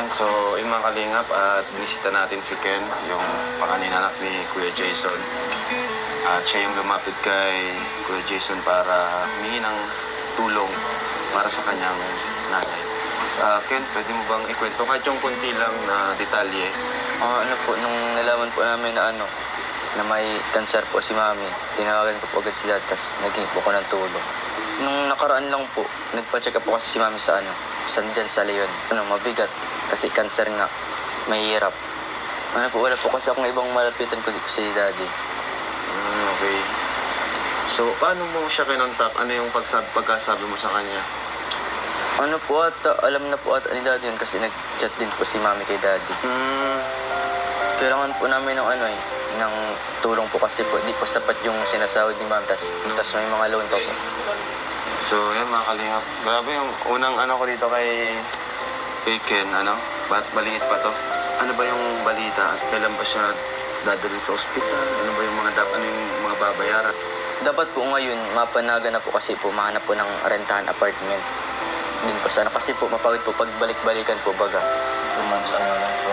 So, yung mga kalingap at binisita natin si Ken, yung panganay na anak ni Kuya Jason. At siya yung lumapit kay Kuya Jason para humingi ng tulong para sa kanyang nanay. Ken, pwede mo bang ikwento kahit yung kunti lang na detalye? Ano po, nung nalaman po namin na na may cancer po si mami, tinawagan ko po agad si dad, tapos naging po ko ng tulong. Nung nakaraan lang po, nagpa-check up po kasi si mami sa dyan sa Leon. Mabigat, kasi cancer nga, mahirap. Wala po kasi akong ibang malapitan ko di po si daddy. Okay. So, paano mo siya kinontak? Ano yung pagkasabi mo sa kanya? Alam na po ata ni daddy yun kasi nag-chat din po si mami kay daddy. Kailangan po namin ng tulong po kasi po, di po sapat yung sinasahod ni ma'am, tas may mga loan pa po. So, yan mga kalingap. Grabe yung unang ko dito kay Ken, baliit pa to. Ano ba yung balita at kailan ba siya dadalhin sa ospital? Ano ba yung mga babayaran? Dapat po ngayon, mapanaga na po kasi po, mahanap po ng rentahan apartment. Din po sana kasi po, mapagod po pagbalik-balikan po baga. 2 months, 2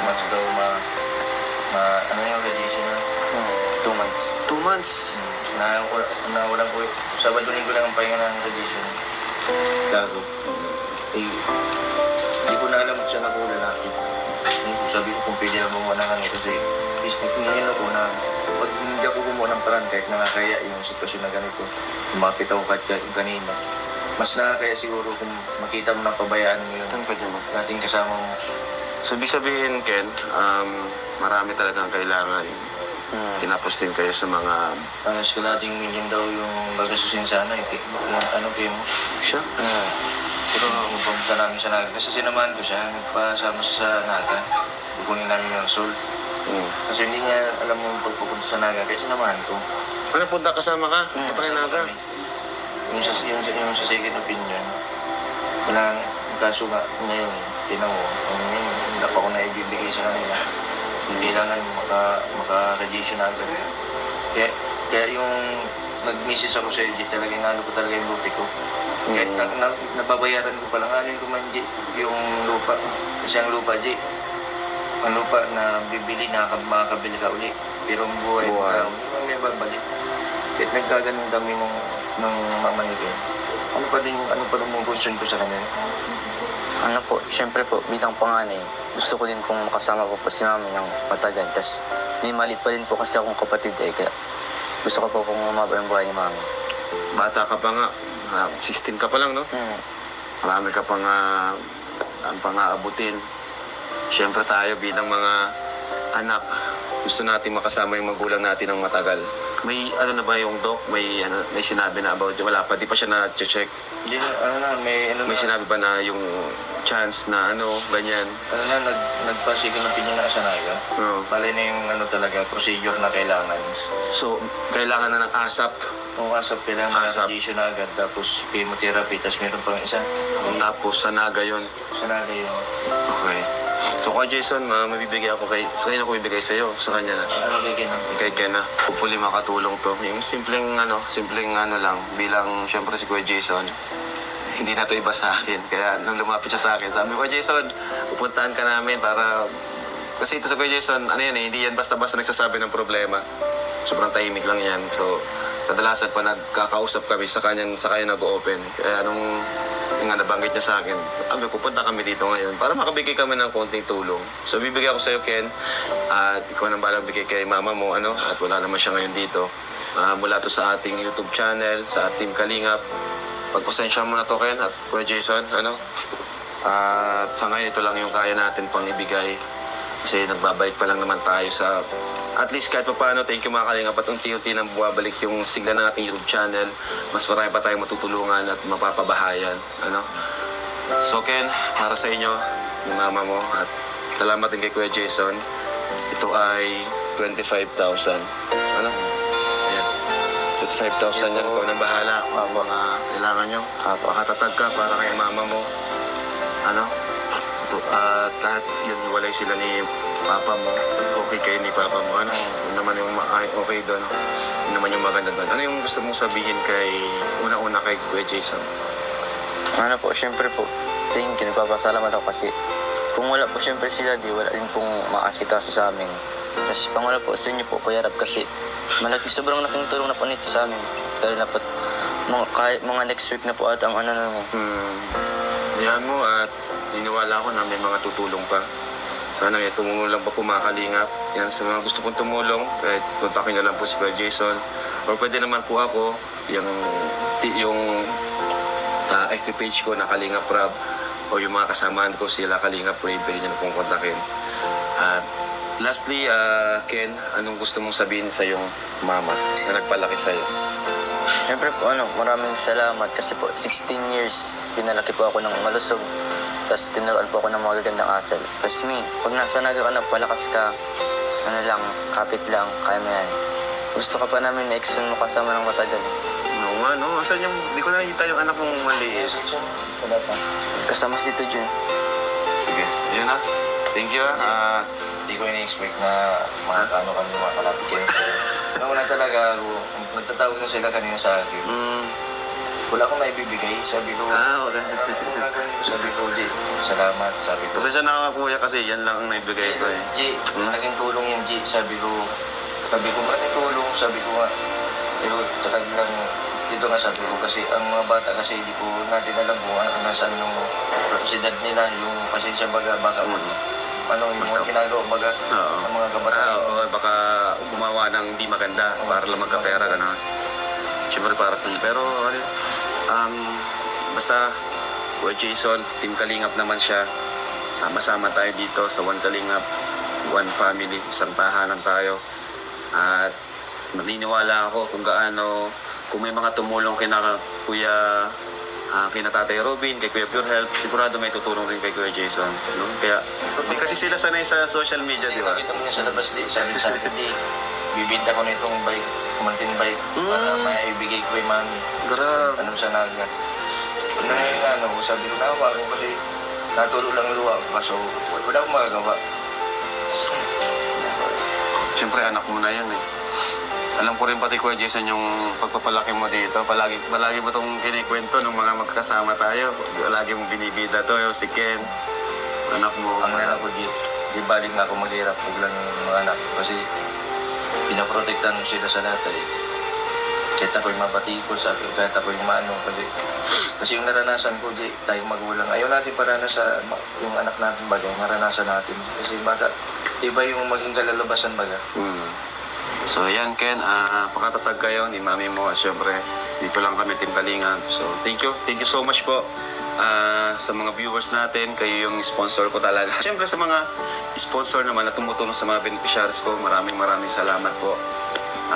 months daw ano yung radiation na? 2 months. 2 months? Nawalan ko, Sabado linggo lang ang pahinga ng radiation. Gago. Hindi ko na alam kung saan ako lalaki. Sabi ko kung pwede lang gumawa ng kasi hingin ako na pag hindi ako gumawa ng parang kahit nakakaya yung sitwasyon na ganito, lumapit ako kahit kanina. Mas nakakaya siguro kung makita mo ng pabayaan mo yung ating kasama mo. So, ibig sabihin, Ken, marami talagang kailangan. Tinapos din kayo sa mga... Alas ko nating million daw yung gagasusin sana. Kayo mo? Siya? Pero pupunta namin sa Naga. Kasi sinamahan ko siya, nagpasama siya sa Naga. Bukunin namin yung soul. Kasi hindi niya alam yung pagpupunta sa Naga, kaya sinamahan ko. Ano, punta kasama ka? Punta kayo Naga? Yung sa second opinion, walang kaso nga ngayon, tinaw, hindi pa ako naibibigay sa kanila. Kailangan maka-radiation agad. Kaya yung nag-message ako sa LG, talagang ko talaga yung buti ko. Kahit nababayaran ko palang, ko man yung lupa. Kasi ang lupa, ang lupa na bibili, makakabili ka uli. Pero ang buhay, may babalik. Kahit nagkaganon kami ng mama ni Ken. Ano pa rin yung concern ko sa kanila? Siyempre po, bilang panganay, gusto ko din pong makasama po si mami ng matagal. Tapos may maliit pa din po kasi akong kapatid kaya gusto ko po pong umaba yung buhay ni mami. Bata ka pa nga. 16 ka pa lang, no? Marami ka pang pang-aabutin. Siyempre tayo bilang mga anak, gusto natin makasama yung magulang natin ng matagal. May na ba yung doc? May sinabi na about yun? Wala pa, di pa siya na-check. Hindi, may sinabi ba na yung chance na ganyan? Nagpa-second opinion na sa Naga. Bali na yung talaga, procedure na kailangan. So, kailangan na ng ASAP? Oo, ASAP, kailangan na radiation na agad, tapos chemotherapy, tapos meron pang isa. Tapos sa Naga yun? Sa Naga yun. Okay. So, kay Jason, mabibigay ako sa kanya ko bibigay sa'yo, sa kanya na. Kay Ken na. Hopefully makatulong to. Yung simpleng lang, bilang syempre si Kuya Jason, hindi na to iba sa akin. Kaya nung lumapit siya sa akin, sabi ko, Jason, pupuntahan ka namin para... Kasi ito sa Kuya Jason, hindi yan basta-basta nagsasabi ng problema. Sobrang tahimik lang yan. So, kadalasan pa nagkakausap kami sa kanya nag-open. Kaya nung nabanggit niya sa akin, pupunta kami dito ngayon para makabigay kami ng konting tulong. So, bibigay ako sa'yo, Ken, at ikaw nang balang bigay kay mama mo, at wala naman siya ngayon dito. Mula to sa ating YouTube channel, sa Team Kalingap. Pagpasensya mo na to, Ken, at Kuya Jason, At sa ngayon, ito lang yung kaya natin pang ibigay. Kasi nagbabalik pa lang naman tayo sa... At least kahit pa paano, thank you mga kalingap, at unti-unti nang buwabalik yung sigla ng ating YouTube channel. Mas marami pa tayong matutulungan at mapapabahayan. So Ken, para sa inyo, yung mama mo, at salamat din kay Kuya Jason. Ito ay 25,000. Ayan. 25,000 yan, ikaw nang bahala. Mga kailangan nyo. Makatatag ka para kay mama mo. At lahat yun, hiwalay sila ni papa mo. Okay kayo ni papa mo. Yun naman yung okay doon. Yun naman yung maganda doon. Ano yung gusto mong sabihin una-una kay Kuya Jason? Siyempre po, thank you. Nagpapasalamat ako kasi kung wala po siyempre si Daddy, wala din pong maasikaso sa amin. Tapos pangwala po sa inyo po, Kuya Rab, kasi sobrang laking tulong na po nito sa amin. Dahil na po, kahit mga next week na po at ang ano na mo. Yan mo at iniwala ko na may mga tutulong pa. Sana may tumulong lang pa po mga kalingap. Yan, sa mga gusto pong tumulong, kahit kontakin na lang po si Kuya Jason. Or pwede naman po ako, yung FB page ko na Kalingap Rab, o yung mga kasamaan ko sila Kalingap Ray, pwede nyo na pong kontakin. At lastly, Ken, anong gusto mong sabihin sa yung mama na nagpalaki sa'yo? Siyempre po, maraming salamat kasi po 16 years pinalaki po ako ng malusog. Tapos tinuruan po ako ng mga gagandang asal. Tapos pag nasa naga ka na, palakas ka, kapit lang, kaya mo yan. Gusto ka pa namin na exon mo kasama ng matagal. Oo nga, no? Saan yung, di ko nakikita yung anak mong maliit. Wala pa. Kasama si Tito Jun. Sige, yun na. Thank you, Hindi ko ini-expect na makakaano kami, makalapit kayo. Pero una talaga, nagtatawag na sila kanina sa akin. Wala akong naibibigay. Sabi ko, okay. sabi ko, di, salamat. Sabi ko, Kasi siya nakakakuya kasi yan lang ang naibigay ko eh. G, naging tulong yung G. Sabi ko, malaking tulong. Sabi ko nga, pero tatag lang dito nga sabi ko kasi ang mga bata kasi hindi ko natin alam kung nasaan yung kapasidad nila, yung pasensya baga yung mga ginagawa baga Oo. ng mga kabataan. Oo, baka gumawa ng di maganda para lang magkapera ka na. Siyempre para sa iyo. Pero basta Kuya Jason, Team Kalingap naman siya. Sama-sama tayo dito sa One Kalingap, One Family, isang tahanan tayo. At naniniwala ako kung may mga tumulong kina Kuya kina Tatay Robin, kay Kuya Pure Health, sigurado may tutulong rin kay Kuya Jason. No? Kaya, di kasi sila sanay sa social media, Kasi di ba? nakita mo niya sa labas, sabi sa akin, di, bibinta ko na itong bike, mountain bike, para maibigay ko kay mami. Grabe. Anong sa naga. Sabi ko na ako kasi natulo lang luwa ko, so wala akong magagawa. Siyempre, anak mo na yan eh. Alam ko rin pati Kuya Jason yung pagpapalaki mo dito. Palagi mo itong kinikwento ng mga magkasama tayo. Lagi mong binibida to, yung si Ken. Anak mo. Ang anak ko, di balik na ako maghirap, huwag lang yung mga anak ko. Kasi pinaprotektan mo sila sa lahat eh. Kahit ako'y mabatikos sa akin, kahit ako'y manong. Kasi yung naranasan ko, tayong magulang. Ayaw natin paranas sa yung anak natin baga, maranasan natin. Kasi baga, iba yung maging kalalabasan baga. So yan Ken, pakatatag kayo ni mami mo at syempre dito lang kami Team Kalingap. So thank you so much po sa mga viewers natin. Kayo yung sponsor ko talaga. Syempre sa mga sponsor naman na tumutulong sa mga beneficiaries ko, maraming salamat po.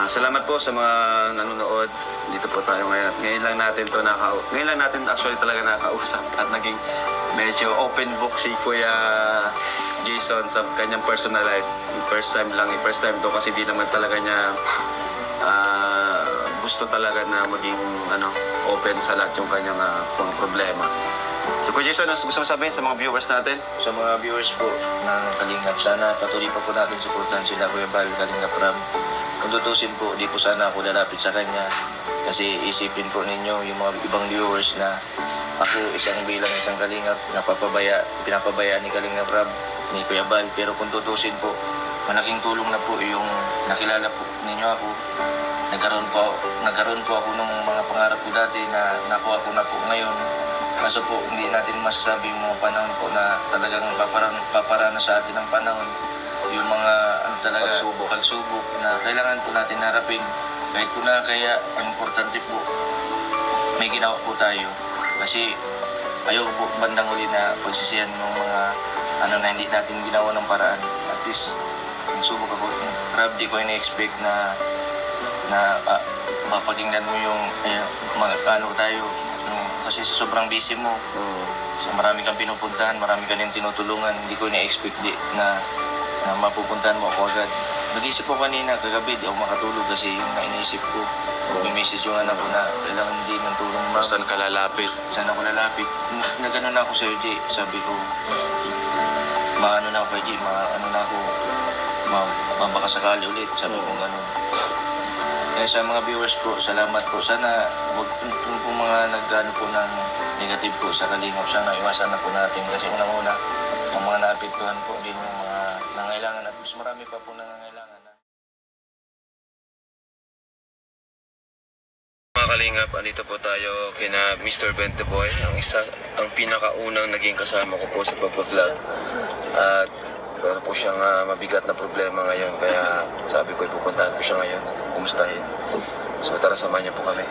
Salamat po sa mga nanonood. Dito po tayo ngayon. Ngayon lang natin actually talaga nakakausap at naging medyo open book si Kuya Jason sa kanyang personal life. First time to kasi di naman talaga niya gusto talaga na maging open sa lahat yung kanyang mga problema. So Kuya Jason, ano gusto mo sabihin sa mga viewers natin? Sa mga viewers po ng Kalingap, sana patuloy pa po natin suportahan sila Kuya Bal, Kalingap Ram. Kung tutusin po, di po sana ako lalapit sa kanya. Kasi isipin po ninyo yung mga ibang viewers na ako bilang isang Kalingap, pinapabayaan ni Kalingap Ram, ni Kuya Bal. Pero kung tutusin po, malaking tulong na po yung nakilala po ninyo ako. Nagkaroon po ako ng mga pangarap ko dati na nakuha ko na po ngayon. Kaso po, hindi natin masasabi yung mga panahon po na talagang paparana sa atin ng panahon. Yung mga pagsubok na kailangan po natin harapin. Kahit po na kaya, ang importante po, may ginawa po tayo. Kasi ayaw po bandang uli na pagsisiyan ng mga na hindi natin ginawa ng paraan. At least, nagsubok ako. Grabe, di ko in-expect na mapakinggan mo yung tayo. Kasi sa sobrang busy mo, so marami kang pinupuntahan, marami kang tinutulungan. Hindi ko na-expect na mapupuntahan mo ako agad. Nag-isip ko kanina, kagabi, di ako makatulog kasi yung iniisip ko. May message yung anak ko na kailangan din ng tulong mo. Saan ka lalapit? Saan ako lalapit? Nagano na ako sa'yo, Jay. Sabi ko, maano na ako kay Jay, mabakasakali ulit. Sabi ko gano'n. Kaya sa mga viewers ko, salamat po. Sana huwag po mga nag-ano po ng negative po sa Kalingap. Sana iwasan na po natin kasi unang-una, ang mga naapektuhan po din yung mga nangailangan at mas marami pa po nangailangan. Mga kalingap, andito po tayo kina Mr. Benteboy, ang pinakaunang naging kasama ko po sa pagpa-vlog. At meron po siyang mabigat na problema ngayon, kaya sabi ko ipupuntahan ko siya ngayon at kumustahin. So tara, samahan niyo po kami.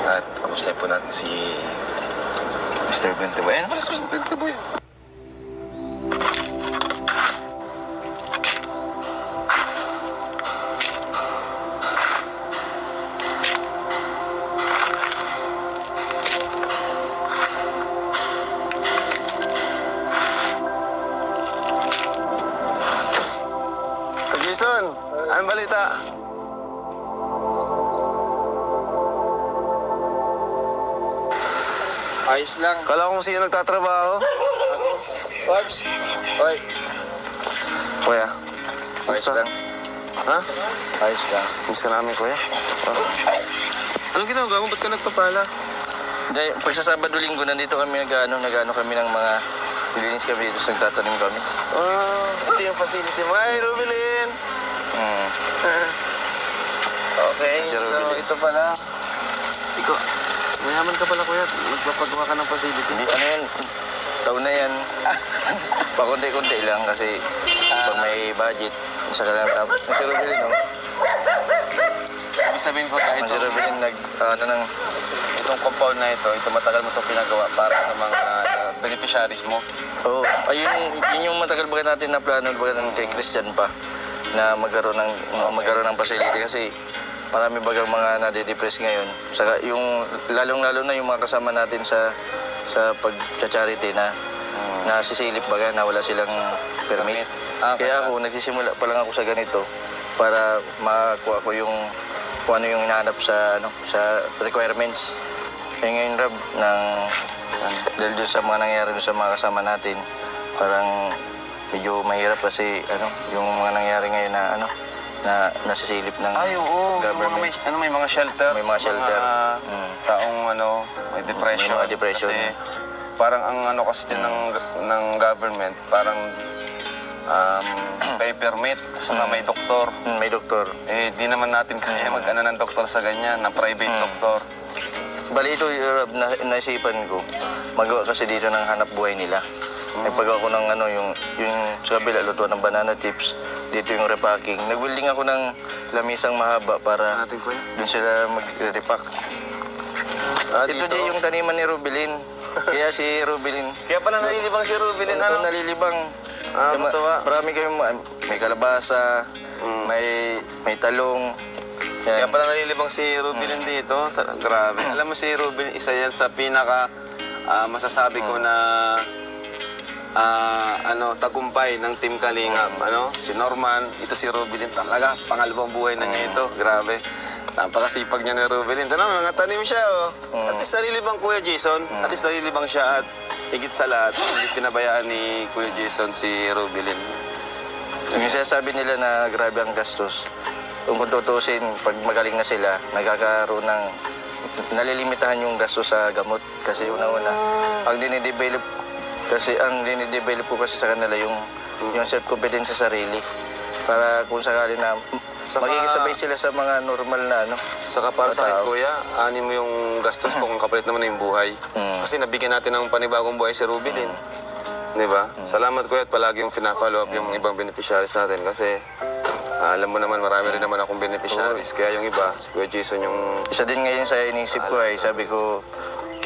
At kumustahin po natin si Mr. Benteboy. Ano pala si Mr. Benteboy? Jason, anong balita? Ayos lang. Kala ko kung sino nagtatrabaho. Wags. Oy. Kuya, Ayos kumusta? lang. Ha? Ayos lang. Kumusta namin, kuya? Anong ginagawa mo? Ba't ka nagpapala? Hindi, pag sa Sabado-Linggo, nandito kami nag-ano kami ng mga nililinis kami dito, nagtatanim kami. Ito yung facility mo. Ay, Rubilin! Hmm. Okay, Si so Rubilin. ito pala. Ikaw, mayaman ka pala, kuya. Nagpapagawa ka ng facility. Hindi, ano yan, taon na yan. Pakunti-kunti lang kasi pag may budget, isa ka lang tapos. Si Rubilin, no? Ibig sabihin ko na Si ito, Rubilin, itong compound na ito matagal mo itong pinagawa para sa mga beneficiaries mo. Oo. Yun yung matagal baga natin na plano baga ng kay Christian pa na magkaroon ng facility kasi marami bagang mga nade-depress ngayon. Saka yung lalong-lalo na yung mga kasama natin sa pag-charity na nasisilip baga na wala silang permit. Kaya ako nagsisimula pa lang ako sa ganito para makuha ko yung kung ano yung hinahanap sa requirements. Kaya ngayon, Rab, dahil dun sa mga nangyari dun sa mga kasama natin, parang medyo mahirap kasi yung mga nangyari ngayon na nasisilip ng Ay, oo. government. May mga shelter. May mga shelter. Taong may depression. May mga depression. Kasi parang ang kasi dyan ng government, parang pay permit, saka may doktor. May doktor. Eh, di naman natin kaya mag-ano ng doktor sa ganyan, ng private doktor. Bali ito, Rab, naisipan ko, magawa kasi dito ng hanap buhay nila. Nagpagawa ko ng yung sa kabila, lutuan ng banana chips. Dito yung repacking. Nag-welding ako ng lamisang mahaba para Natin, kuya. dun sila mag-repack. Ito din yung taniman ni Rubilin. Kaya si Rubilin, Kaya pala nalilibang si Rubilin, ito nalilibang. matawa. Marami kami, may kalabasa, may talong. Kaya Yan. pala nalilibang si Rubilin dito. Grabe. Alam mo si Rubilin, isa yan sa pinaka masasabi ko na tagumpay ng Team Kalingap. Si Norman, ito si Rubilin talaga. Pangalawang buhay na niya ito. Grabe. Napakasipag niya ni Rubilin. Mga tanim siya, oh. At least nalilibang Kuya Jason. At least nalilibang siya at higit sa lahat, hindi pinabayaan ni Kuya Jason si Rubilin. Yung sinasabi nila na grabe ang gastos. Kung tutusin, pag magaling na sila, nagkakaroon ng nalilimitahan yung gastos sa gamot. Kasi una-una, ang dinidevelop po kasi sa kanila yung self-confidence sa sarili. Para kung sakali na magkikisabay sila sa mga normal na Saka para sa akin, tao. Kuya, ani mo yung gastos kung kapalit naman na yung buhay. Kasi nabigyan natin ng panibagong buhay si Rubilin. Di ba? Salamat, Kuya, at palagi yung fina-follow up yung ibang beneficiaries natin. Kasi alam mo naman, marami rin naman akong beneficiaries. Kaya yung iba, si Kuya Jason yung... Isa din ngayon sa inisip ko ay sabi ko,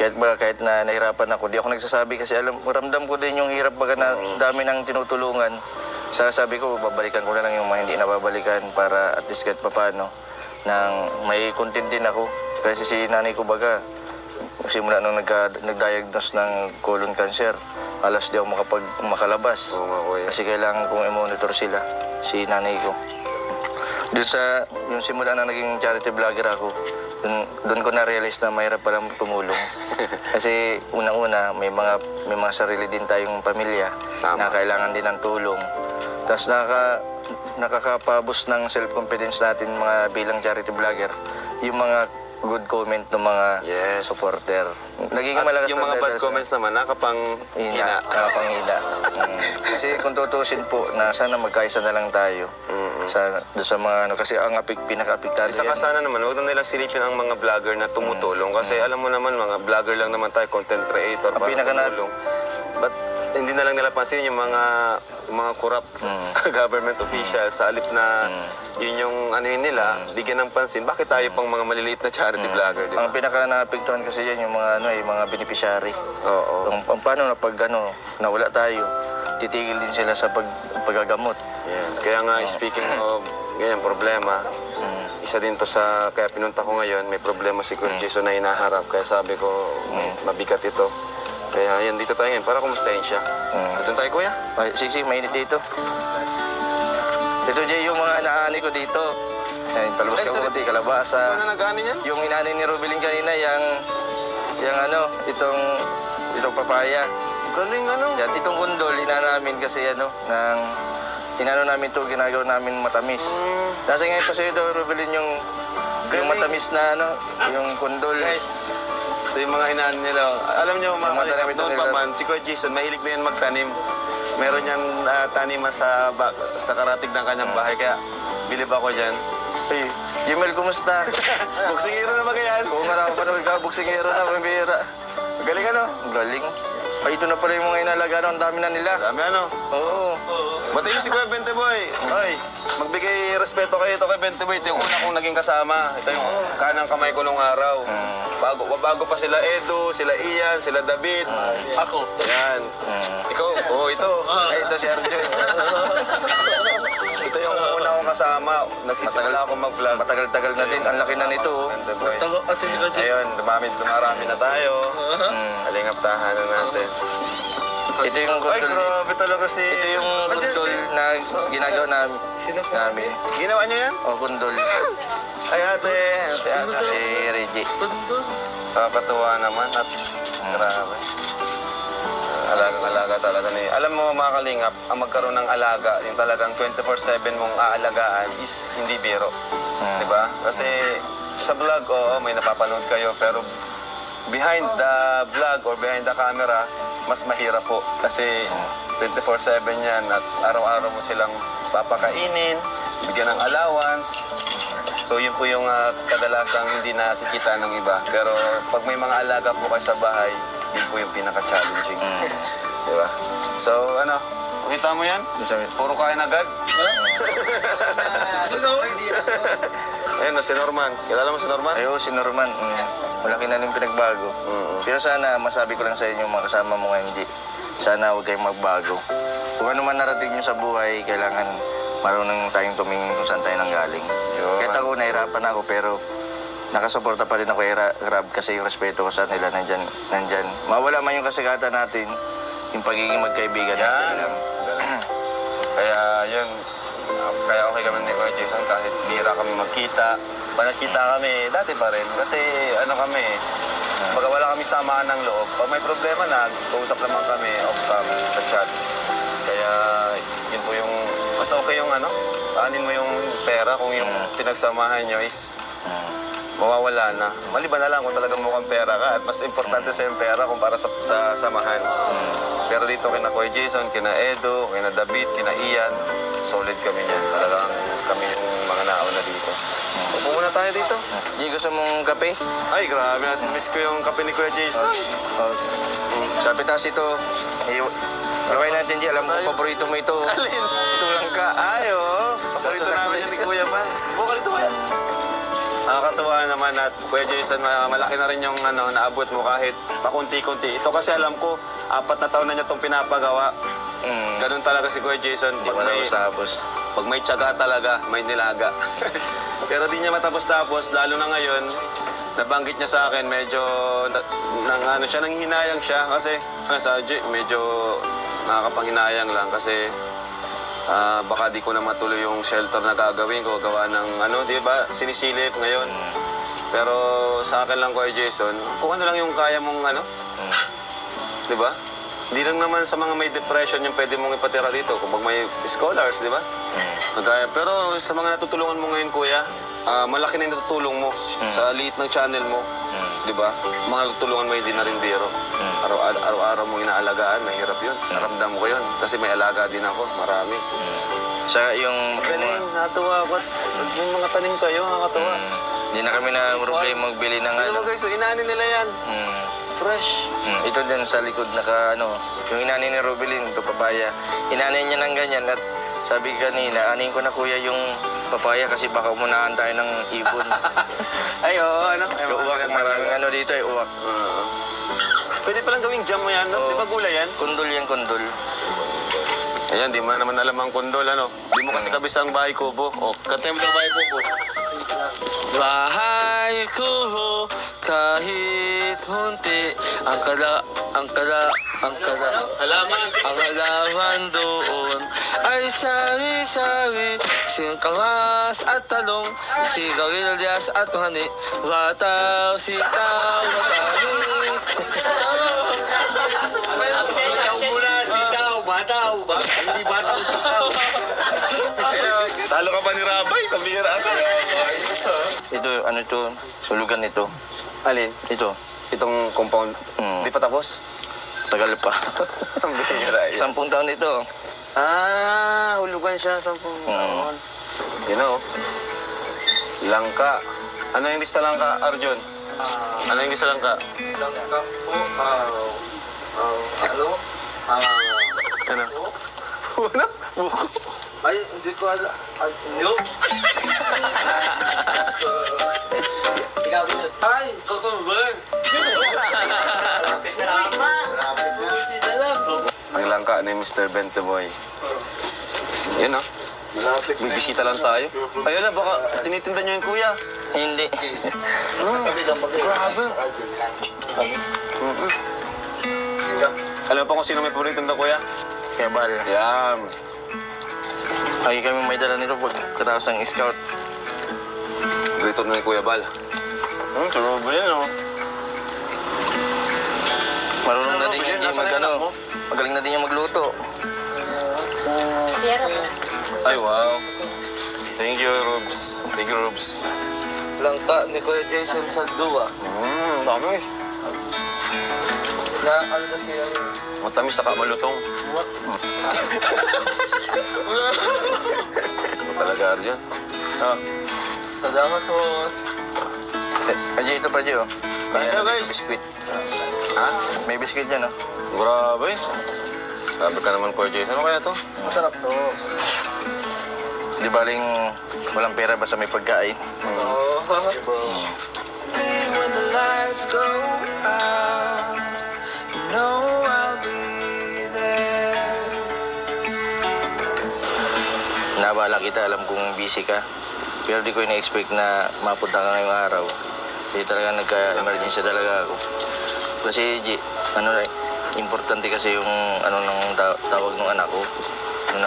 kahit na nahirapan ako, di ako nagsasabi kasi ramdam ko din yung hirap baga na dami ng tinutulungan. Sabi ko, babalikan ko na lang yung mga hindi nababalikan para at least kahit papano nang may content din ako. Kasi si nanay ko baga, simula nung nag-diagnose ng colon cancer, alas di ako makalabas. Oo nga, Kuya. Kasi kailangan kong i-monitor sila, si nanay ko. Doon sa yung simula na naging charity vlogger ako, doon ko na-realize na mahirap palang tumulong. Kasi unang-una, may mga sarili din tayong pamilya na kailangan din ng tulong. Tapos nakakapaboost ng self-confidence natin mga bilang charity vlogger, yung mga good comment ng mga Yes. supporter. Nagiging At malakas yung na mga bad dahil sa- comments naman, nakapanghina. Nakapanghina. Kasi kung tutusin po, na sana magkaisa na lang tayo. Doon sa mga ano, kasi ang pinaka-apektado Isa ka sana naman, huwag na nilang silipin ang mga vlogger na tumutulong. Kasi alam mo naman, mga vlogger lang naman tayo, content creator, Ang para pinaka- tumulong. But hindi na lang nila pansin yung mga corrupt government officials sa halip na yun yung ano yun nila, bigyan ng pansin. Bakit tayo pang mga maliliit na charity vlogger, di ba? Ang pinaka-naapektuhan kasi yan yung mga yung mga beneficiary. Oo. Ang paano na pag nawala tayo, titigil din sila sa paggagamot. Yan. Kaya nga, speaking of ganyan problema, isa din to sa, kaya pinunta ko ngayon, may problema si Kuya Jason na hinaharap. Kaya sabi ko, mabigat ito. Kaya yan, dito tayo ngayon, para kumustahin siya. Doon tayo, Kuya. Ay, sisi, mainit dito. Ito, Jay, yung mga inaani ko dito. Yan, palabas Ay, ka sorry. konti, kalabasa. Ano nag-ano yan? Yung inaani ni Rubilin kanina, itong papaya. Galing ano. Yan, itong kundol, namin kasi inano namin to, ginagawa namin matamis. Nasa ngayon pa sa'yo daw, Rubilin, yung Galing. matamis na yung kundol. Guys, ito yung mga inaan nila. Alam niyo, mga Yung kalingap, matanim ito noon pa nila. man, si Kuya Jason, mahilig na yan magtanim. Meron yan taniman sa karatig ng kanyang bahay, kaya bilib ako dyan. Hey, Jimel, kumusta? Buksingiro na ba yan? Oo nga, nakapanood ka, buksingero na, pambihira. Galing ano? Ang galing. Ay, ito na pala yung mga inalagaan, ang dami na nila. Dami ano? Oo. Batiin si Kuya Bente Boy. Oy, magbigay respeto kayo ito kay Bente Boy. Ito yung una kong naging kasama. Ito yung kanang kamay ko nung araw. Bago pa sila Edo, sila Ian, sila David. Ako. Yan. Ikaw, ito. Ay, ito si Arjun. Ito yung una kong kasama. Nagsisimula ako mag-vlog. Matagal-tagal na din, ang laki na nito. Oh. Bente Boy. Ayun, dumarami na tayo. Halingap tahanan natin. Ito yung Ay, kundol. grabe talaga si... Ito yung kundol na ginagawa namin. Ginawa niyo yan? O, kundol. Ay, ate. Si ate. Si Reggie. Kakatuwa naman at grabe. Alaga talaga ni. Alam mo mga kalingap, ang magkaroon ng alaga, yung talagang 24/7 mong aalagaan is hindi biro. 'Di ba? Kasi sa vlog, oo, may napapanood kayo, pero behind the vlog or behind the camera, mas mahirap po. Kasi 24/7 yan at araw-araw mo silang papakainin, bigyan ng allowance. So yun po yung kadalasang hindi nakikita ng iba. Pero pag may mga alaga po kayo sa bahay, yun po yung pinaka-challenging. Di ba? So ano, kita mo yan? Puro kain agad? Ayun o, si Norman. Kilala mo si Norman? Ayo, si Norman. Malaki na rin pinagbago. Pero sana, masabi ko lang sa inyo, mga kasama mo nga hindi. Sana huwag kayong magbago. Kung ano man narating nyo sa buhay, kailangan marunong tayong tumingin kung saan tayo nanggaling. Yun. Kahit ako, nahirapan ako, pero nakasuporta pa rin ako kay Rab kasi yung respeto ko sa nila nandyan. Mawala man yung kasigatan natin, yung pagiging magkaibigan Yan. natin lang. Kaya yun, kaya okay kami ni Kuya Jason kahit bihira kami magkita. Pag nagkita kami, dati pa rin. Kasi ano kami, baga wala kami samaan ng loob. Pag may problema na, kausap naman kami off cam sa chat. Kaya yun po yung, mas okay yung ano, anin mo yung pera kung yung pinagsamahan nyo is mawawala na. Maliban na lang kung talagang mukhang pera ka at mas importante sa yung pera kumpara sa samahan. Pero dito kina Kuya Jason, kina Edo, kina David, kina Ian, solid kami niyan. Talagang kami yung mga nauna dito. Upo muna tayo dito. Di gusto mong kape? Ay, grabe. Miss ko yung kape ni Kuya Jason. Oh. Kape tas ito. Iwain natin, Di. Alam ko, paborito mo ito. Alin? Ito lang ka. Ay, oo. Paborito namin yan ni Kuya pa. Bukal ito ba yan? Nakakatuwa naman at Kuya Jason, malaki na rin yung naabot mo kahit pakunti-kunti. Ito kasi alam ko, 4 na taon na niya itong pinapagawa. Ganun talaga si Kuya Jason. Di mo na usapos. Pag may tiyaga talaga, may nilaga. Pero di niya matapos-tapos, lalo na ngayon, nabanggit niya sa akin, medyo nanghinayang siya. Kasi, medyo nakakapanghinayang lang kasi baka di ko na matuloy yung shelter na gagawin ko, gawa ng di ba, sinisilip ngayon. Pero sa akin lang, Kuya Jason, kung ano lang yung kaya mong di ba? Hindi lang naman sa mga may depression yung pwede mong ipatira dito. Kung may scholars, di ba? Pero sa mga natutulungan mo ngayon, kuya, malaki na yung natutulong mo sa liit ng channel mo. Di ba? Mga natutulungan mo hindi na rin biro. Araw-araw mo inaalagaan, mahirap yun. Naramdam ko yun. Kasi may alaga din ako, marami. Sa yung... Galing, natuwa ako. Yung mga tanim kayo, nakakatawa. Hindi na kami na problema magbili ng Ano mo guys, so inani nila yan. Fresh. Ito din sa likod yung inani ni Rubilin, ito papaya. Inani niya ng ganyan at sabi kanina, anin ko na kuya yung papaya kasi baka umunahan tayo ng ibon. Ay, oo, ano? Yung uwak, maraming dito ay uwak. Pwede palang gawing jam mo yan, no? Di ba gulay yan? Kundol yan, kundol. Ayan, di mo naman alam ang kundol, ano? Di mo kasi kabisa ang bahay kubo. O, kantay mo ang bahay kubo. Bahay ko kahit hunti ang halaman doon ay sari-sari, singkamas at talong, sigarilyas at mani, bataw, sitaw, matamis. Sitaw muna, sitaw, bataw. Hindi bataw, sitaw. Talo ka pa ni Rabay, pambira ka. Ito, sulugan ito. Alin? Ito, Itong compound, di pa tapos? tagal pa. Ang bihira yan. 10 taon ito. Hulugan siya, 10 taon. You know, langka. Ano yung lista langka, Arjun? Ano yung lista langka? Langka po, ano? Ano? Ano? Buko? Ay, hindi ko alam. Ano? Ay, kakumban. Ang langka ni Mr. Benteboy. Yan o. Bibisita lang tayo. Ayun na, baka tinitinda niyo yung kuya. Hindi. Grabe. Alam mo pa kung sino may paborito na kuya? Kaya bal. Yan. Lagi kami may dala nito pagkatapos ng scout. Paborito na ni Kuya Bal. Tuloy ba yan o? Marunong na din Robin, yung nasa anak mo? magaling na din yung magluto. Ay, wow. Thank you, Robs. Thank you, Robs. Langka ni Kuya Jason sa duwa. Tamis. Na ano na siya? Matamis saka malutong. Ito talaga, Arjun. Salamat, boss. Ajay, ito pa, Jay, oh. Kain tayo, May guys. biskuit. Ha? May biskuit yan, oh. Grabe. Grabe ka naman, Kuya Jason. Ano kaya to? Masarap to. Di baling walang pera basta may pagkain. When the lights go out, you know I'll be there. Nabala kita, alam kong busy ka. Pero di ko ina-expect na mapunta ka ngayong araw. Hindi talaga nagka-emergency talaga ako. Kasi, importante kasi yung ng tawag ng anak ko. Nung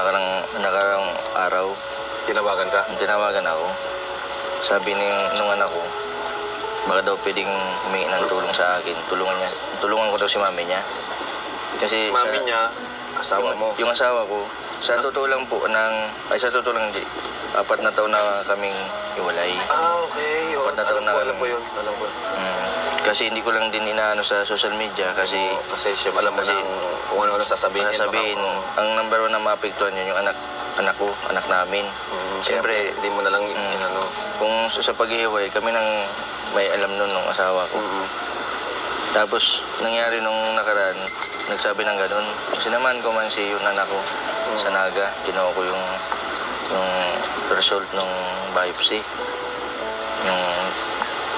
nakarang araw, Tinawagan ka? nung tinawagan ako, sabi nung anak ko, baka daw pwedeng humingi ng tulong sa akin. Tulungan ko daw si mami niya. Kasi Mami niya, asawa mo. yung asawa ko, sa totoo lang po, sa totoo lang, 4 na taon na kaming iwalay. Okay. Apat na taon na Alam ko yun. Alam ko. Kasi hindi ko lang din inaano sa social media kasi Kasi siya, alam mo Kasi- lang kung ano-ano sasabihin. sabihin, ang number 1 na maapektuhan yun yung anak ko, anak namin. Siyempre, Siyempre, hindi mo na lang inano. kung sa paghihiway, kami nang may alam nun ng asawa ko. Tapos, nangyari nung nakaraan, nagsabi ng ganun. Kasi naman ko man si yung anak ko sa Naga, kinuha ko yung result ng biopsy.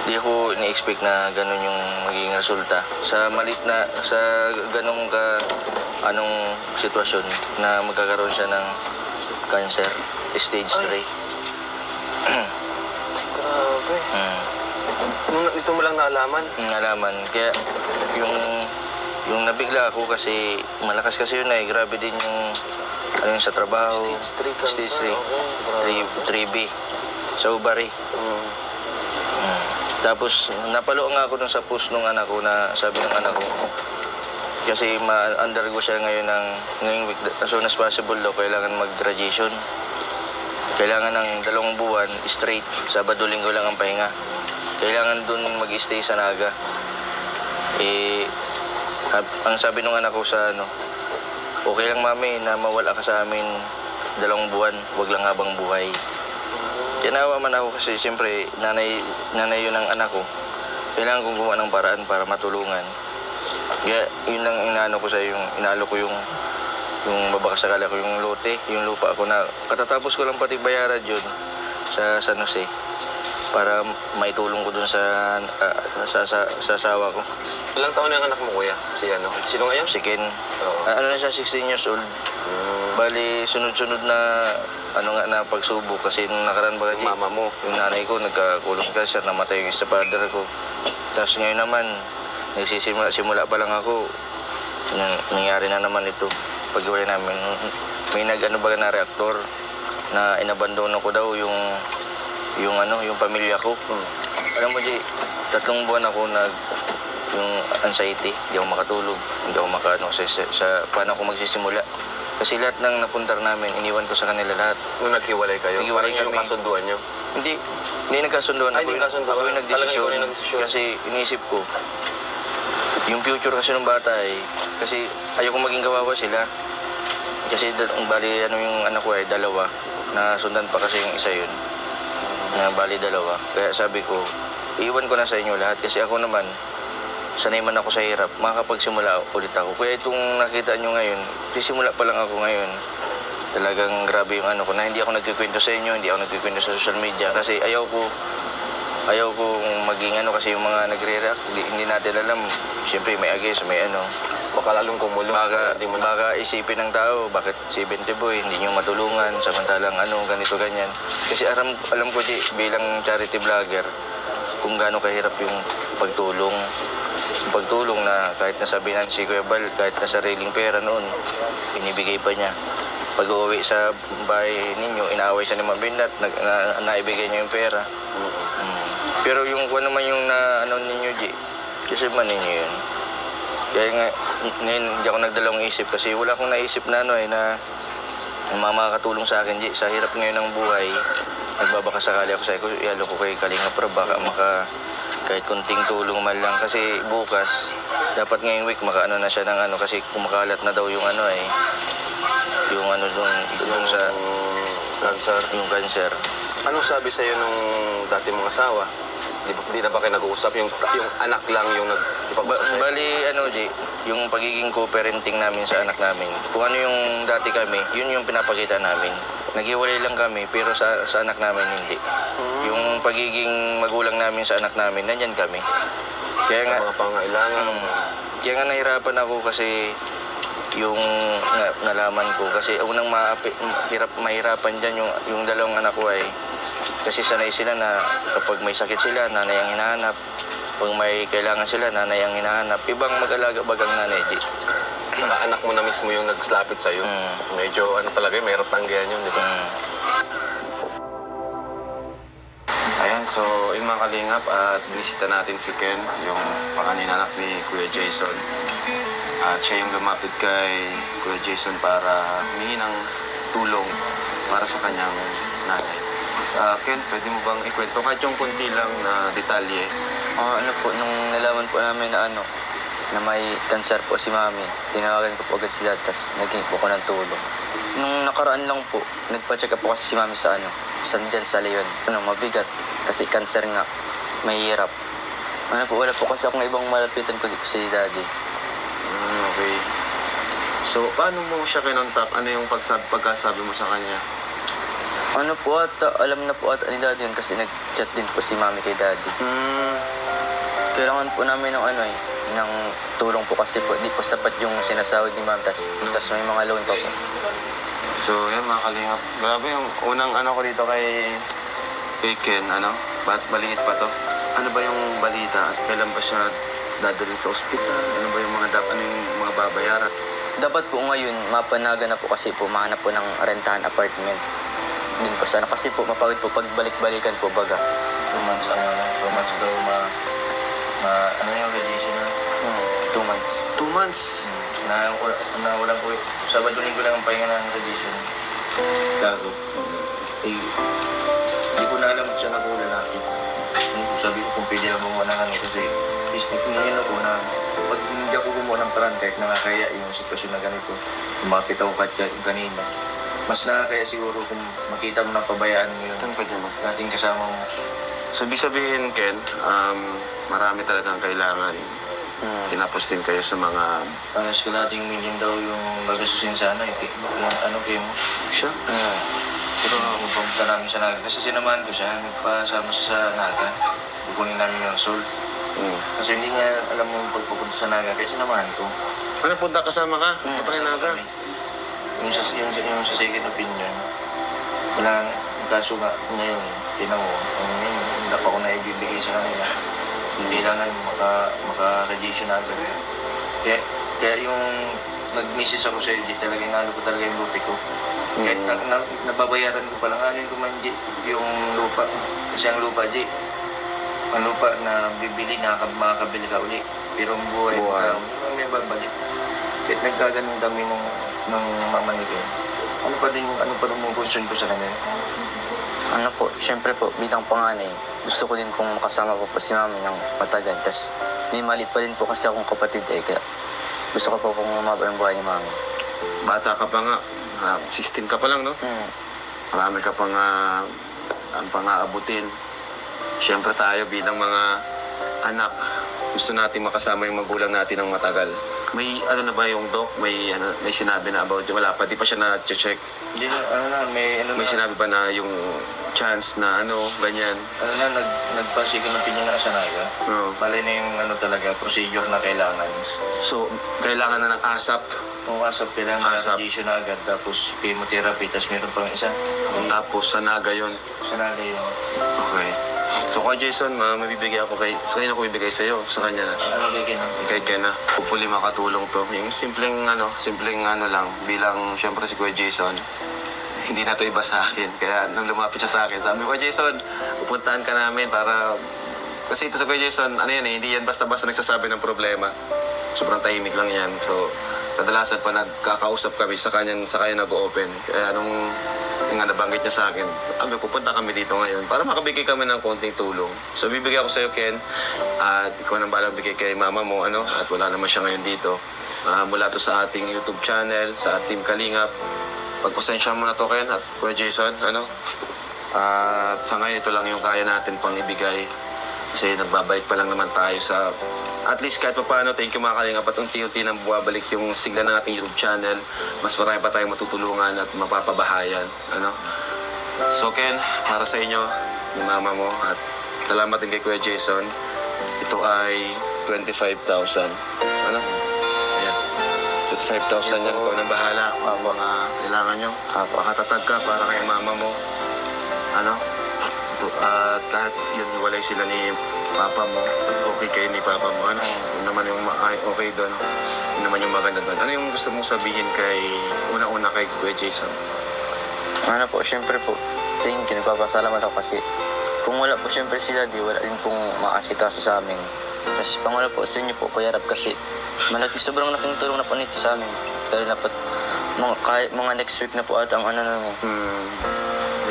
Di ko ni-expect na ganun yung magiging resulta. Sa ganung sitwasyon na magkakaroon siya ng cancer, stage 3. Grabe. Ito mo lang naalaman. Nalaman. Kaya yung nabigla ako kasi malakas kasi yun grabe din yung sa trabaho. Stage 3 cancer. Stage 3. Okay. 3B. Sa ovary. Tapos napalo nga ako dun sa post ng anak ko na sabi ng anak ko, Kasi ma-undergo siya ngayon ngayong week. As soon as possible daw, kailangan mag-graduation. Kailangan ng 2 buwan straight. Sabado, linggo lang ang pahinga. Kailangan dun mag-stay sa Naga. Ang sabi nung anak ko sa okay lang mami na mawala ka sa amin 2 buwan, wag lang habang buhay. Tinawa man ako kasi siyempre nanay yun ang anak ko. Kailangan kong gumawa ng paraan para matulungan. Kaya yun lang inaano ko sa inalo ko yung mabakasakala ko yung lote, yung lupa ko na katatapos ko lang pati bayaran yun sa San Jose para maitulong ko dun sa asawa ko. Ilang taon na yung anak mo, kuya? Sino ngayon? Si Ken. Oo. Ano na siya, 16 years old. Bali, sunod-sunod na na pagsubok kasi nung nakaraan ba Yung mama mo. yung nanay ko nagkakulong cancer, namatay yung isa father ko. Tapos ngayon naman, simula pa lang ako, nangyari na naman ito. Pag-iwalay namin, may na reaktor na inabandono ko daw yung pamilya ko. Alam mo, Jay, 3 buwan ako yung anxiety, hindi ako makatulog, hindi ako sa paano ako magsisimula. Kasi lahat ng napuntar namin, iniwan ko sa kanila lahat. Nung naghiwalay kayo? Naghiwalay Parang yung kami. kasunduan nyo? Hindi nagkasunduan. Ay, hindi nagkasunduan. Ako yung Talagang ikaw nagdesisyon. yung nagdesisyon. Kasi iniisip ko, yung future kasi ng bata kasi ayoko maging kawawa sila. Kasi bali yung anak ko ay 2, na sundan pa kasi yung isa yun. Na bali 2. Kaya sabi ko, iwan ko na sa inyo lahat kasi ako naman, sanay man ako sa hirap, makakapagsimula ulit ako. Kaya itong nakita nyo ngayon, sisimula pa lang ako ngayon. Talagang grabe yung ko na hindi ako nagkikwento sa inyo, hindi ako nagkikwento sa social media. Kasi ayaw ko maging kasi yung mga nagre-react, hindi natin alam. Siyempre may against, may Baka lalong kumulong. Hindi mo na. Baka isipin ng tao, bakit 70 boy, hindi nyo matulungan, samantalang ganito, ganyan. Kasi alam ko, G, bilang charity vlogger, kung gaano kahirap yung pagtulong na kahit nasa Binansi Kuya Bal, kahit nasa sariling pera noon, binibigay pa niya. Pag uuwi sa bahay ninyo, inaaway siya ni Ma'am Binat, naibigay niyo yung pera. Pero yung kung naman yung ninyo, G, kasi man ninyo yun. Kaya ngayon, hindi ako nagdalawang isip kasi wala akong naisip na na makakatulong sa akin, G, sa hirap ngayon ng buhay. Nagbabakasakali ako sa iyalo ko kay Kalinga Prab, baka kahit kunting tulong man lang kasi bukas dapat ngayong week na siya ng kasi kumakalat na daw yung dun sa Cancer. yung cancer. Anong sabi sa'yo nung dati mong asawa? Di na ba kayo nag-uusap? Yung anak lang yung nag-ipag-usap sa'yo? Bali, G, yung pagiging co-parenting namin sa anak namin, kung ano yung dati kami, yun yung pinapakita namin. Naghiwalay lang kami, pero sa anak namin hindi. Yung pagiging magulang namin sa anak namin, nandyan kami. Kaya Sa mga pangailangan. Kaya nga nahirapan ako kasi yung nalaman ko. Kasi unang mahirapan dyan yung 2 anak ko kasi sanay sila na kapag may sakit sila, nanay ang hinahanap. Pag may kailangan sila, nanay ang hinahanap. Ibang mag-alaga bagang nanay, G. Saka anak mo na mismo yung nagslapit sa'yo. Medyo talaga may hirap tanggihan yun, di ba? Ayan, so yung mga kalingap at binisita natin si Ken, yung panganin anak ni Kuya Jason. At siya yung lumapit kay Kuya Jason para humingi ng tulong para sa kanyang nanay. Ken, pwede mo bang ikwento kahit yung kunti lang na detalye? Nung nalaman po namin na may cancer po si mami, tinawagan ko po agad si dad, tapos naging po ko ng tulong. Nung nakaraan lang po, nagpa-check up po kasi si mami sa dyan sa Leon. Mabigat, kasi cancer nga, mahirap. Wala po kasi akong ibang malapitan kundi po si daddy. Okay. So, paano mo siya kinontak? Ano yung pagkasabi mo sa kanya? Alam na po ata ni daddy yun kasi nag-chat din po si mami kay daddy. Kailangan po namin ng tulong po kasi po, di po sapat yung sinasahod ni ma'am, tas may mga loan pa po. So, yan mga kalingap. Grabe yung unang ko dito kay Ken, maliit pa to. Ano ba yung balita at kailan ba siya dadalhin sa ospital? Ano ba yung mga babayaran? Dapat po ngayon, mapanaga na po kasi po, mahanap po ng rentahan apartment. Din po sana kasi po, mapagod po, pagbalik-balikan po baga. 2 months daw ano yung radiation na? 2 months. 2 months. Nawalan ko, Sabado linggo lang ang pahinga ng radiation. Gago. Eh, hindi ko na alam kung saan ako lalaki. Sabi ko kung pwede lang gumawa ng ano kasi ngayon ako na pag hindi ako gumawa ng parang kahit nakakaya yung sitwasyon na ganito, lumapit ako kahit kanina. Mas nakakaya siguro kung makita mo na pabayaan mo yung Pwede mo. dating kasama mo. So, ibig sabihin, Ken, marami talagang kailangan. Tinapos din kayo sa mga... Para sa kalating million daw yung gagastusin sana, yung ano kayo mo. Siya? Pero pupunta namin sa Naga. Kasi sinamahan ko siya, nagpasama siya sa Naga. Kukunin namin yung soul. Kasi hindi niya alam yung pagpupunta sa Naga, kaya sinamahan ko. Ano, punta kasama ka? Punta kayo Kasama Naga? kami. Yung sa second opinion, walang kaso nga ngayon, tinaw mo, hindi pa ako naibibigay sa kanila. Kailangan maka-radiation agad. Kaya yung nag-message ako sa LG, talaga inalo ko talaga yung buti ko. Kahit nababayaran ko palang, ano yung kumandi yung lupa. Kasi ang lupa, G, ang lupa na bibili, makakabili ka uli. Pero ang buhay, may babalik. Kahit nagkaganon kami ng mama ni Ken. Ano pa rin yung concern ko sa kanya? Ano po, syempre po, bilang panganay, gusto ko din pong makasama po si mami ng matagal. Tapos may maliit pa din po kasi akong kapatid kaya gusto ko po pong umaba ng buhay ni mami. Bata ka pa nga. 16 ka pa lang, no? Marami ka pang ang pang-aabutin. Siyempre tayo bilang mga anak, gusto natin makasama yung magulang natin ng matagal. May ano na ba yung doc? May sinabi na about yung wala pa, di pa siya na-check. Hindi na, may Sinabi pa na yung chance na ganyan. Nagpa-second opinion na sa Naga. No. Bali na yung talaga, procedure na kailangan. So, kailangan na ng ASAP. Kung asap kailangan ASAP. radiation na agad, tapos chemotherapy, tapos meron pang isa. Tapos sa Naga yun. Sa Naga yun. Okay. So, kay Jason, mabibigay ako sa kanya ko bibigay sa'yo, sa kanya na. Ano kay Ken? Kay Ken na. Hopefully makatulong to. Yung simpleng ano lang, bilang syempre si Kuya Jason, hindi na to iba sa akin. Kaya nung lumapit siya sa akin, sabi ko, Jason, pupuntahan ka namin para... Kasi ito sa Kuya Jason, hindi yan basta-basta nagsasabi ng problema. Sobrang tahimik lang yan. So, kadalasan pa nagkakausap kami sa kanya nag-open. Kaya nung nabanggit niya sa akin, pupunta kami dito ngayon para makabigay kami ng konting tulong. So, bibigay ako sa iyo, Ken, at ikaw nang balang bigay kay mama mo, at wala naman siya ngayon dito. Mula to sa ating YouTube channel, sa Team Kalingap. Pagpasensya mo na to, Ken, at Kuya Jason, At sa ngayon, ito lang yung kaya natin pang ibigay. Kasi nagbabalik pa lang naman tayo sa... At least kahit pa paano, thank you mga Kalingap, at unti-unti nang buwabalik yung sigla ng ating YouTube channel. Mas marami pa tayong matutulungan at mapapabahayan. So Ken, para sa inyo, ni mama mo, at salamat din kay Kuya Jason. Ito ay 25,000. Ayan. 25,000 yan. Kung nang bahala. Mga kailangan nyo. Makatatag ka para kay mama mo. At lahat yun, hiwalay sila ni papa mo. Okay kayo ni papa mo. Yun naman yung okay doon. Yun naman yung maganda doon. Ano yung gusto mong sabihin kay una-una kay Kuya Jason? Syempre po, thank you, nagpapasalamat ako kasi kung wala po syempre si Daddy, wala din pong maasikaso sa amin. Tapos pangwala po sa inyo po, Kuya Rab, kasi sobrang laking tulong na po nito sa amin. Pero dapat kahit mga next week na po at ang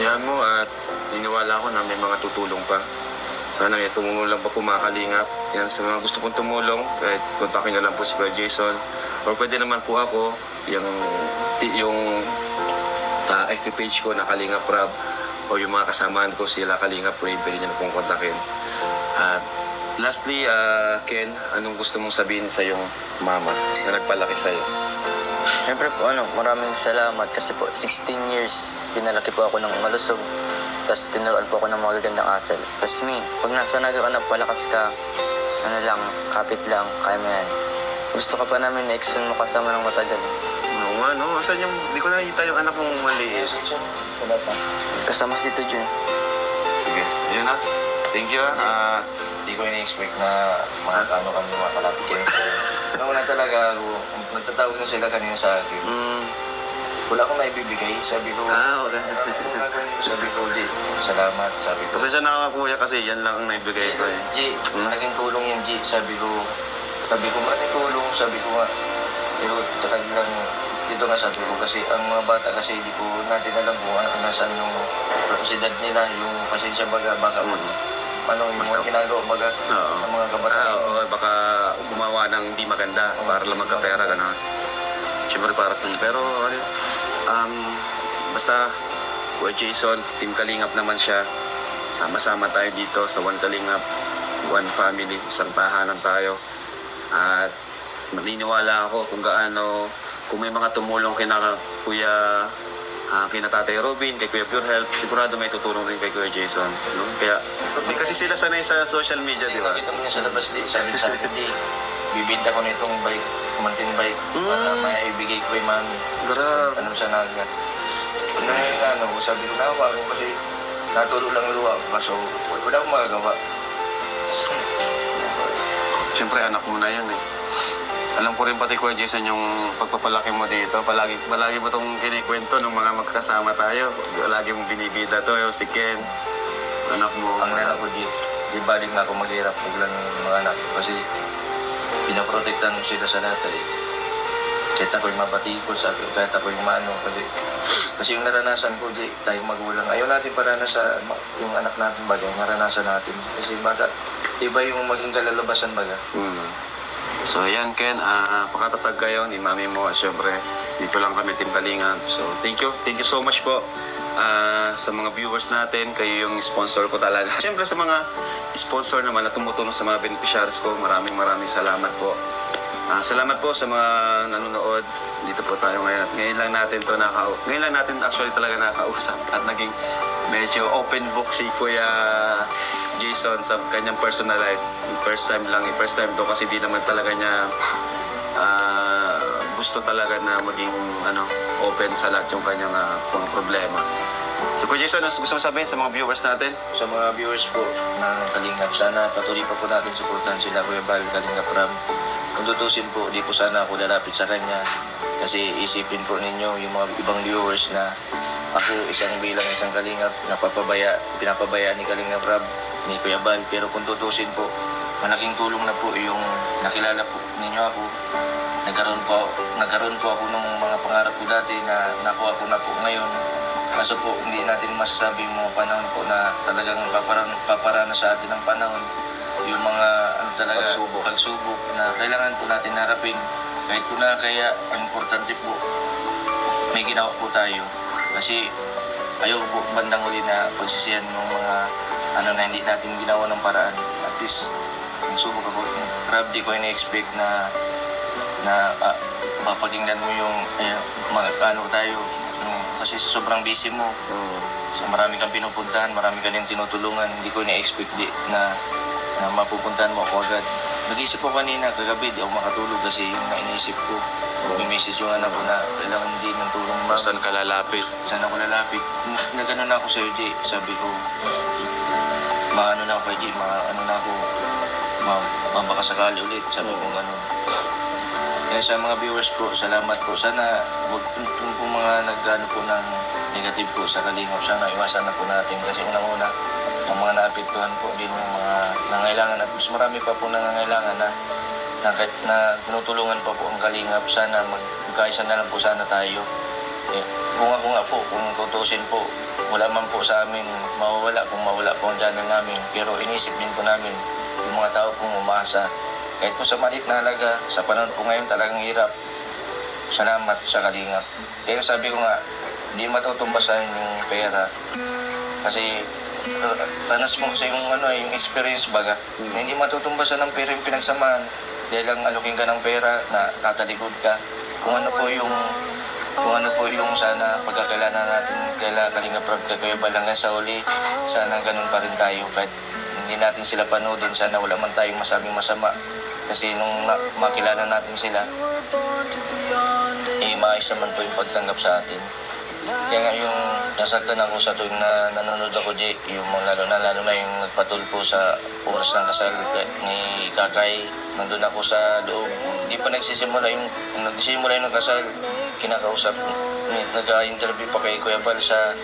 Yan mo at niniwala ko na may mga tutulong pa. Sana tumulong lang pa po mga Kalingap. Yan, sa mga gusto pong tumulong, kahit kontakin na lang po si Kuya Jason. Or pwede naman po ako, yung FB page ko na Kalingap Rab, o yung mga kasamaan ko sila Kalingap Ray, pwede nyo na pong kontakin. At lastly, Ken, anong gusto mong sabihin sa iyong mama na nagpalaki sa'yo? Siyempre po, maraming salamat kasi po 16 years pinalaki po ako ng malusog. Tapos tinuruan po ako ng mga gagandang asal. Tapos pag nasa Naga ka na, palakas ka, kapit lang, kaya mo yan. Gusto ka pa namin na-extend mo kasama ng matagal. Oo nga, no? Saan yung, di ko nakikita yung anak mong maliit. Wala pa. Kasama si Tito Jun. Sige, yun na. Thank you, Hindi ko ini-expect na makakano kami makalapit kayo. Noong una talaga ako, nagtatawag na sila kanina sa akin. wala akong naibibigay. Sabi ko, Okay. kung gagawin ko, sabi ko, di, salamat. Sabi ko, Pasensya na ako kuya kasi yan lang ang naibigay ko eh. G, naging tulong yan, G. Sabi ko, ano tulong? Sabi ko nga, pero tatag lang, dito nga sabi ko kasi ang mga bata kasi hindi ko natin alam kung nasaan yung kapasidad nila, yung pasensya baga, baka yung mga ginagawa baga, Oo. ng mga kabataan. Oo, baka gumawa ng di maganda para lang magkapera ka na. Siyempre para sa inyo. Pero basta Kuya Jason, Team Kalingap naman siya. Sama-sama tayo dito sa One Kalingap, One Family, isang tahanan tayo. At maniniwala ako kung gaano, kung may mga tumulong kina Kuya, kina Tatay Robin, kay Kuya Pure Health, sigurado may tutulong rin kay Kuya Jason. No? Kaya, di kasi sila sanay sa social media, Kasi di ba? nakita mo niya sa labas, di, sabi sa akin, di, bibinta ko nitong bike, mountain bike, para may ibigay ko kay mami. Grabe. Ano sa nagat. Sabi ko na ako kasi natulog lang yung luwa ko, kaso wala akong magagawa. Siyempre, anak mo na yan eh. Alam ko rin pati Kuya Jason yung pagpapalaki mo dito. Palagi mo itong kinikwento ng mga magkasama tayo. Lagi mong binibida to, yung si Ken. Anak mo. Ang anak ko, di balik na ako maghirap biglang yung mga anak ko kasi pinaprotektan ko sila sa lahat eh. Kahit ako'y mabatikos, kahit ako'y mano. Kasi yung naranasan ko, tayong magulang, ayaw natin sa yung anak natin baga, naranasan natin. Kasi baga, iba yung maging kalalabasan baga. So yan Ken, pakatatag kayo ni mami mo at syempre dito lang kami Team Kalingap. So thank you so much po sa mga viewers natin. Kayo yung sponsor ko talaga. Syempre sa mga sponsor naman na tumutulong sa mga beneficiaries ko, maraming salamat po. Salamat po sa mga nanonood. Dito po tayo ngayon. At ngayon lang natin actually talaga nakakausap at naging medyo open book si Kuya Jason sa kanyang personal life. First time to kasi di naman talaga niya gusto talaga na maging open sa lahat yung kanyang mga problema. So Kuya Jason, ano gusto mo sabihin sa mga viewers natin? Sa mga viewers po ng Kalingap, sana patuloy pa po natin suportahan sila Kuya Bal, Kalingap Ram. Kung tutusin po, di po sana ako lalapit sa kanya. Kasi isipin po ninyo yung mga ibang viewers na ako bilang isang Kalingap, pinapabayaan ni Kalingap Ram, ni Kuya Bal. Pero kung tutusin po, malaking tulong na po yung nakilala po ninyo ako. Nagkaroon po ako ng mga pangarap ko dati na nakuha ko na po ngayon. Kaso po, hindi natin masasabi yung mga panahon po na talagang paparana sa atin ng panahon. Yung mga pagsubok na kailangan po natin harapin. Kahit po na kaya, ang importante po, may ginawa po tayo. Kasi ayaw po bandang uli na pagsisiyan ng mga na hindi natin ginawa ng paraan. At least, nagsubok ako. Grabe, di ko ina-expect na mapakinggan mo yung tayo. Kasi sa sobrang busy mo, sa marami kang pinupuntahan, marami kang tinutulungan, hindi ko ina-expect na mapupuntahan mo ako agad. Nag-isip ko kanina, kagabi, di ako makatulog kasi yung iniisip ko. May message yung anak ko na kailangan din ng tulong mo. Saan ka lalapit? Saan ako lalapit? Nagano na ako sa'yo, Jay. Sabi ko, maano na ako kay Jay, mabakasakali ulit. Sabi ko gano'n. Kaya sa mga viewers po, salamat po. Sana huwag po mga nag-ano po ng negative po sa Kalingap. Sana iwasan na po natin kasi unang-una, ang mga naapektuhan po din yung mga nangailangan at mas marami pa po nangailangan na tinutulungan pa po ang Kalingap. Sana magkaisa na lang po sana tayo. Kung ako nga po, kung tutusin po, wala man po sa amin mawawala kung mawala po ang channel namin. Pero inisip din po namin yung mga tao pong umasa. Kahit po sa maliit na halaga, sa panahon po ngayon talagang hirap. Salamat sa Kalingap. Kaya sabi ko nga, hindi matutumbasan yung pera. Kasi tanas mo kasi yung experience baga. Na hindi matutumbasan ng pera yung pinagsamahan. Dahil lang alukin ka ng pera na tatalikod ka. Kung ano po yung sana pagkakailangan natin kaila Kalingap Rab kaya hanggang sa uli, sana ganun pa rin tayo. Kahit hindi natin sila panoodin, sana wala man tayong masabing masama. Kasi nung makilala natin sila, maayos naman po yung pagtanggap sa atin. Kaya nga yung nasaktan ako sa tuwing na nanonood ako, Jay, yung lalo na yung nagpatulpo sa oras ng kasal ni Kakay. Nandun ako sa loob. Hindi pa nagsisimula yung kasal. kinakausap, nag-interview pa kay Kuya Bal sa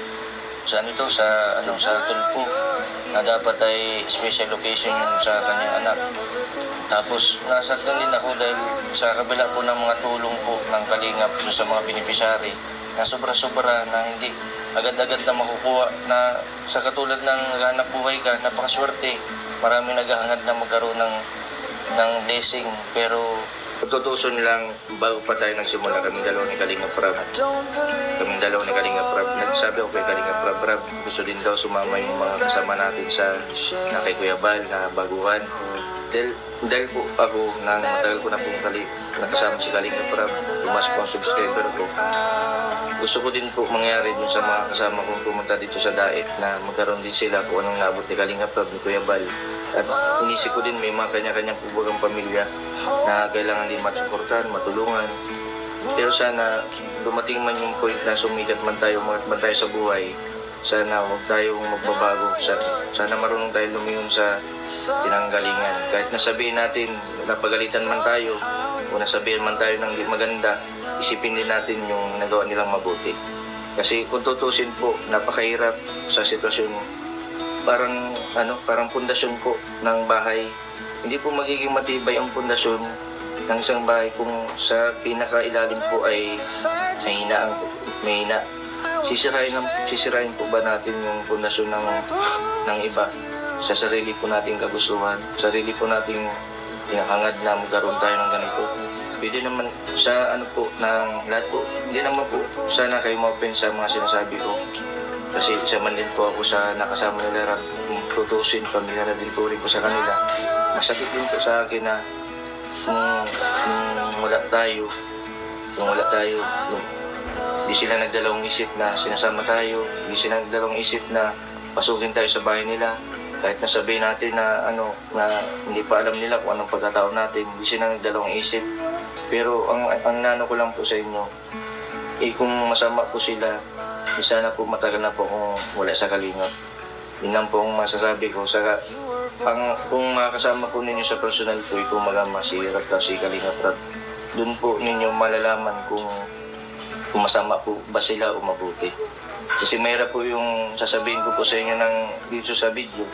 Tulpo na dapat ay special location yun sa kanyang anak. Tapos nasaktan din ako dahil sa kabila po ng mga tulong po ng Kalingap doon sa mga beneficiary na sobra-sobra na hindi agad-agad na makukuha na sa katulad ng naghanap buhay ka, napakaswerte. Maraming naghahangad na magkaroon ng blessing pero tutusin lang bago pa tayo nagsimula kaming dalawa ni Kalinga Prab. Kaming dalawa ni Kalinga Prab. Nagsabi ako kay Kalinga Prab, gusto din daw sumama yung mga kasama natin na kay Kuya Bal na baguhan. Dahil po ako nang matagal ko na pong nakasama si Kalinga Prab, tumas po ang subscriber ko. Gusto ko din po mangyari dun sa mga kasama kong pumunta dito sa Daet na magkaroon din sila kung anong naabot ni Kalinga Prab ni Kuya Bal. At inisip ko din may mga kanya-kanyang pubagang pamilya na kailangan din masuportahan, matulungan. Pero sana dumating man yung point na sumikat man tayo, umangat man tayo sa buhay, sana huwag tayong magbabago. Sana marunong tayo lumingon sa pinanggalingan. Kahit nasabihin natin, napagalitan man tayo, o nasabihin man tayo ng di maganda, isipin din natin yung nagawa nilang mabuti. Kasi kung tutusin po, napakahirap sa sitwasyon. Parang pundasyon po ng bahay. Hindi po magiging matibay ang pundasyon ng isang bahay kung sa pinakailalim po ay mahina. Sisirain po ba natin yung pundasyon ng iba sa sarili po nating kagustuhan, sarili po nating hangad na magkaroon tayo ng ganito. Pwede naman sa ng lahat po, hindi naman po sana kayo ma-open sa mga sinasabi ko. Kasi isa man din po ako sa nakasama nila, tutusin, pamilya na din po rin po sa kanila. Masakit din po sa akin na kung wala tayo, hindi sila nagdalawang isip na sinasama tayo, hindi sila nagdalawang isip na pasukin tayo sa bahay nila. Kahit nasabihin natin na hindi pa alam nila kung anong pagkatao natin, hindi sila nagdalawang isip. Pero ang nano ko lang po sa inyo, kung masama po sila, sana po matagal na po kung wala sa Kalingap. Yun lang po ang masasabi ko. Kung makakasama po ninyo sa personal po, kung magama si Rata, si Kalingap Rat, doon po ninyo malalaman kung masama po ba sila o mabuti. Kasi mayroon po yung sasabihin ko po sa inyo dito sa video.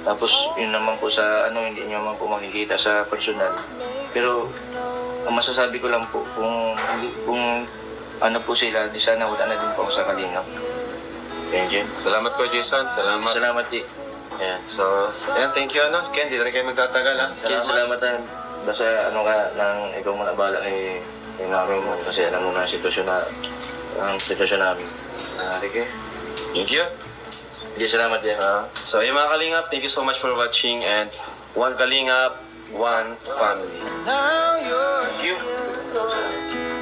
Tapos yun naman po hindi nyo naman po makikita sa personal. Pero ang masasabi ko lang po, kung ano po sila, di sana wala na din po ako sa Kalingap. Ayan, Jen. Salamat po, Jason. Salamat di. Ayan. So, thank you, Ken. Di na rin kayo magtatagal, ha? Salamat. Basta ikaw mo na bala kay mami mo kasi alam mo na ang sitwasyon namin. Sige. Thank you. Hindi, salamat din. So, yung mga Kalingap, thank you so much for watching and one Kalingap, one family. Now you're Thank you.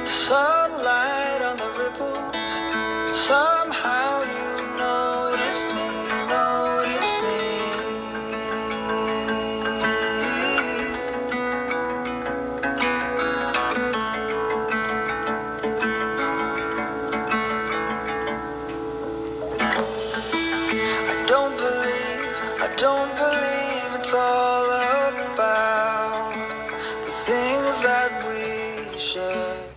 sunlight on the ripples. Somehow you noticed me. I don't believe it's all about the things that we share.